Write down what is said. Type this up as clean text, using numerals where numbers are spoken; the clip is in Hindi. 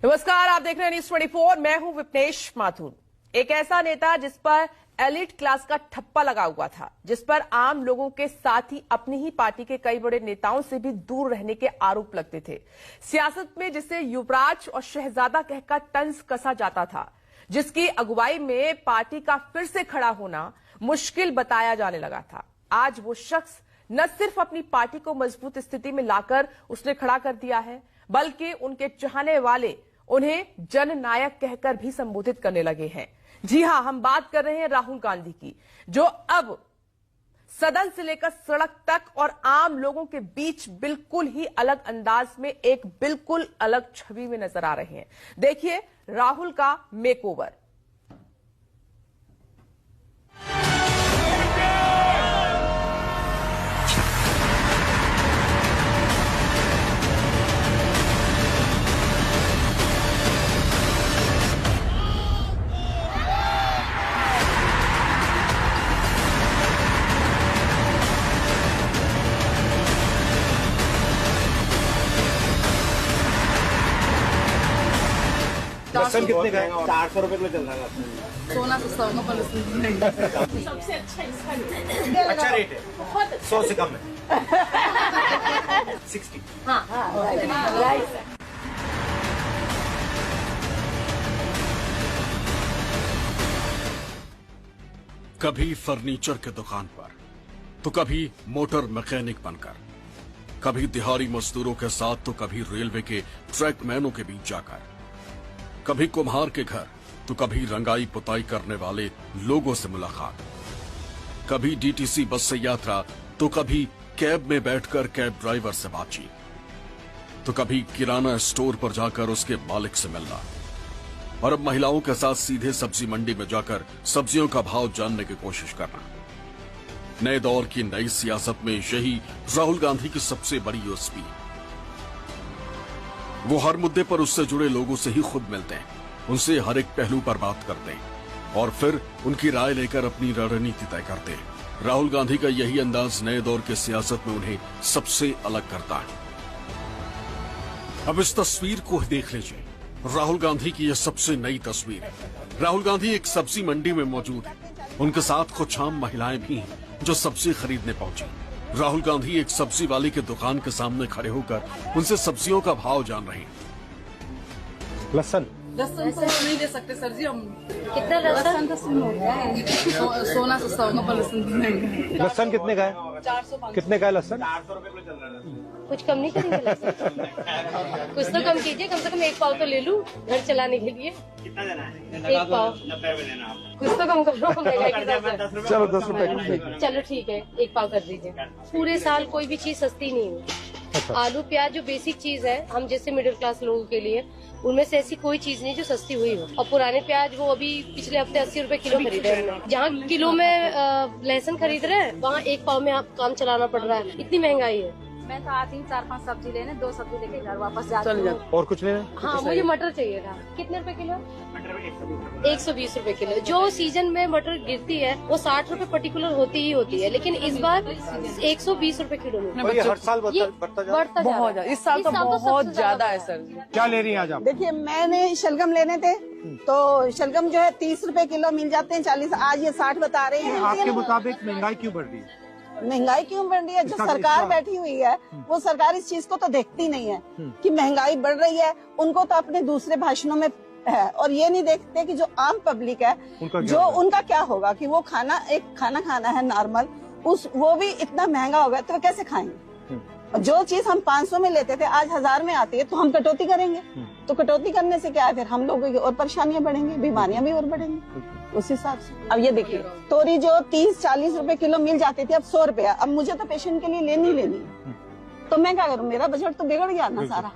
नमस्कार, आप देख रहे हैं न्यूज 24। मैं हूं विपनेश माथुर। एक ऐसा नेता जिस पर एलिट क्लास का ठप्पा लगा हुआ था, जिस पर आम लोगों के साथ ही अपनी ही पार्टी के कई बड़े नेताओं से भी दूर रहने के आरोप लगते थे। सियासत में जिसे युवराज और शहजादा कहकर तंज कसा जाता था, जिसकी अगुवाई में पार्टी का फिर से खड़ा होना मुश्किल बताया जाने लगा था, आज वो शख्स न सिर्फ अपनी पार्टी को मजबूत स्थिति में लाकर उसने खड़ा कर दिया है, बल्कि उनके चाहने वाले उन्हें जननायक कहकर भी संबोधित करने लगे हैं। जी हां, हम बात कर रहे हैं राहुल गांधी की, जो अब सदन से लेकर सड़क तक और आम लोगों के बीच बिल्कुल ही अलग अंदाज में एक बिल्कुल अलग छवि में नजर आ रहे हैं। देखिए राहुल का मेकओवर। लहसुन कितने का है? 400 रुपए किलो चल रहा है। सोना सस्ता होगा पर सबसे अच्छा इसका अच्छा रेट है, 100 से कम है। 60। कभी फर्नीचर के दुकान पर, तो कभी मोटर मैकेनिक बनकर, कभी दिहाड़ी मजदूरों के साथ, तो कभी रेलवे के ट्रैकमैनों के बीच जाकर, कभी कुम्हार के घर, तो कभी रंगाई पुताई करने वाले लोगों से मुलाकात, कभी डीटीसी बस से यात्रा, तो कभी कैब में बैठकर कैब ड्राइवर से बातचीत, तो कभी किराना स्टोर पर जाकर उसके मालिक से मिलना, और अब महिलाओं के साथ सीधे सब्जी मंडी में जाकर सब्जियों का भाव जानने की कोशिश करना। नए दौर की नई सियासत में यही राहुल गांधी की सबसे बड़ी यूएसपी। वो हर मुद्दे पर उससे जुड़े लोगों से ही खुद मिलते हैं, उनसे हर एक पहलू पर बात करते हैं और फिर उनकी राय लेकर अपनी रणनीति तय करते हैं। राहुल गांधी का यही अंदाज नए दौर के सियासत में उन्हें सबसे अलग करता है। अब इस तस्वीर को देख लीजिए, राहुल गांधी की यह सबसे नई तस्वीर है। राहुल गांधी एक सब्जी मंडी में मौजूद है, उनके साथ कुछ आम महिलाएं भी हैं जो सब्जी खरीदने पहुंची। राहुल गांधी एक सब्जी वाले के दुकान के सामने खड़े होकर उनसे सब्जियों का भाव जान रहे हैं। लहसुन लहसुन तो नहीं दे सकते सर जी हम। कितना लहसुन? सोना सस्ता होगा पर लहसुन लहसुन कितने का है? 400। कितने का है लहसुन? 400 रुपए किलो चल रहा है। कुछ कम नहीं करेंगे लहसुन? कुछ तो कम कीजिए, कम से कम एक पाव तो ले लूं घर चलाने के लिए। कितना देना है? एक पाव। 90 रुपए देना आप। कुछ तो कम करो, महंगाई के हिसाब से। चलो 10 रुपए। चलो ठीक है, एक पाव कर दीजिए। पूरे साल कोई भी चीज सस्ती नहीं है। आलू प्याज जो बेसिक चीज है हम जैसे मिडिल क्लास लोगों के लिए, उनमें से ऐसी कोई चीज नहीं जो सस्ती हुई हो। और पुराने प्याज वो अभी पिछले हफ्ते 80 रुपए किलो खरीदे हैं। जहाँ किलो में लहसुन खरीद रहे हैं, वहाँ एक पाव में आप काम चलाना पड़ रहा है। इतनी महंगाई है। मैं तो आती हूँ 4-5 सब्जी लेने, 2 सब्जी लेके घर वापस जाती हूँ। और कुछ लेना? हाँ, मुझे मटर चाहिए था। कितने रुपए किलो? 120 रुपए किलो। जो सीजन में मटर गिरती है वो 60 रुपए पर्टिकुलर होती ही होती है, लेकिन इस बार 120 रुपए किलो में हर साल बढ़ता जा रहा है। बहुत ज्यादा। इस साल तो बहुत ज्यादा है सर। क्या ले रही हैं आज आप? देखिए, मैंने शलगम लेने थे तो शलगम जो है 30 रुपए किलो मिल जाते हैं, 40। आज ये 60 बता रहे हैं। आपके मुताबिक महंगाई क्यों बढ़ रही है? महंगाई क्यों बढ़ रही है? जो सरकार बैठी हुई है वो सरकार इस चीज को तो देखती नहीं है कि महंगाई बढ़ रही है। उनको तो अपने दूसरे भाषणों में है, और ये नहीं देखते कि जो आम पब्लिक है उनका क्या होगा कि वो खाना खाना है नॉर्मल, वो भी इतना महंगा होगा तो कैसे खाएंगे। जो चीज हम 500 में लेते थे आज 1000 में आती है, तो हम कटौती करेंगे। तो कटौती करने से क्या है, फिर हम लोगों की और परेशानियां बढ़ेंगी, बीमारियां भी और बढ़ेंगी उस हिसाब से। अब ये देखिए, तोरी जो 30-40 रुपए किलो मिल जाती थी, अब 100 रुपया। अब मुझे तो पेशेंट के लिए लेनी है, तो मैं क्या करूँ? मेरा बजट तो बिगड़ गया ना सारा।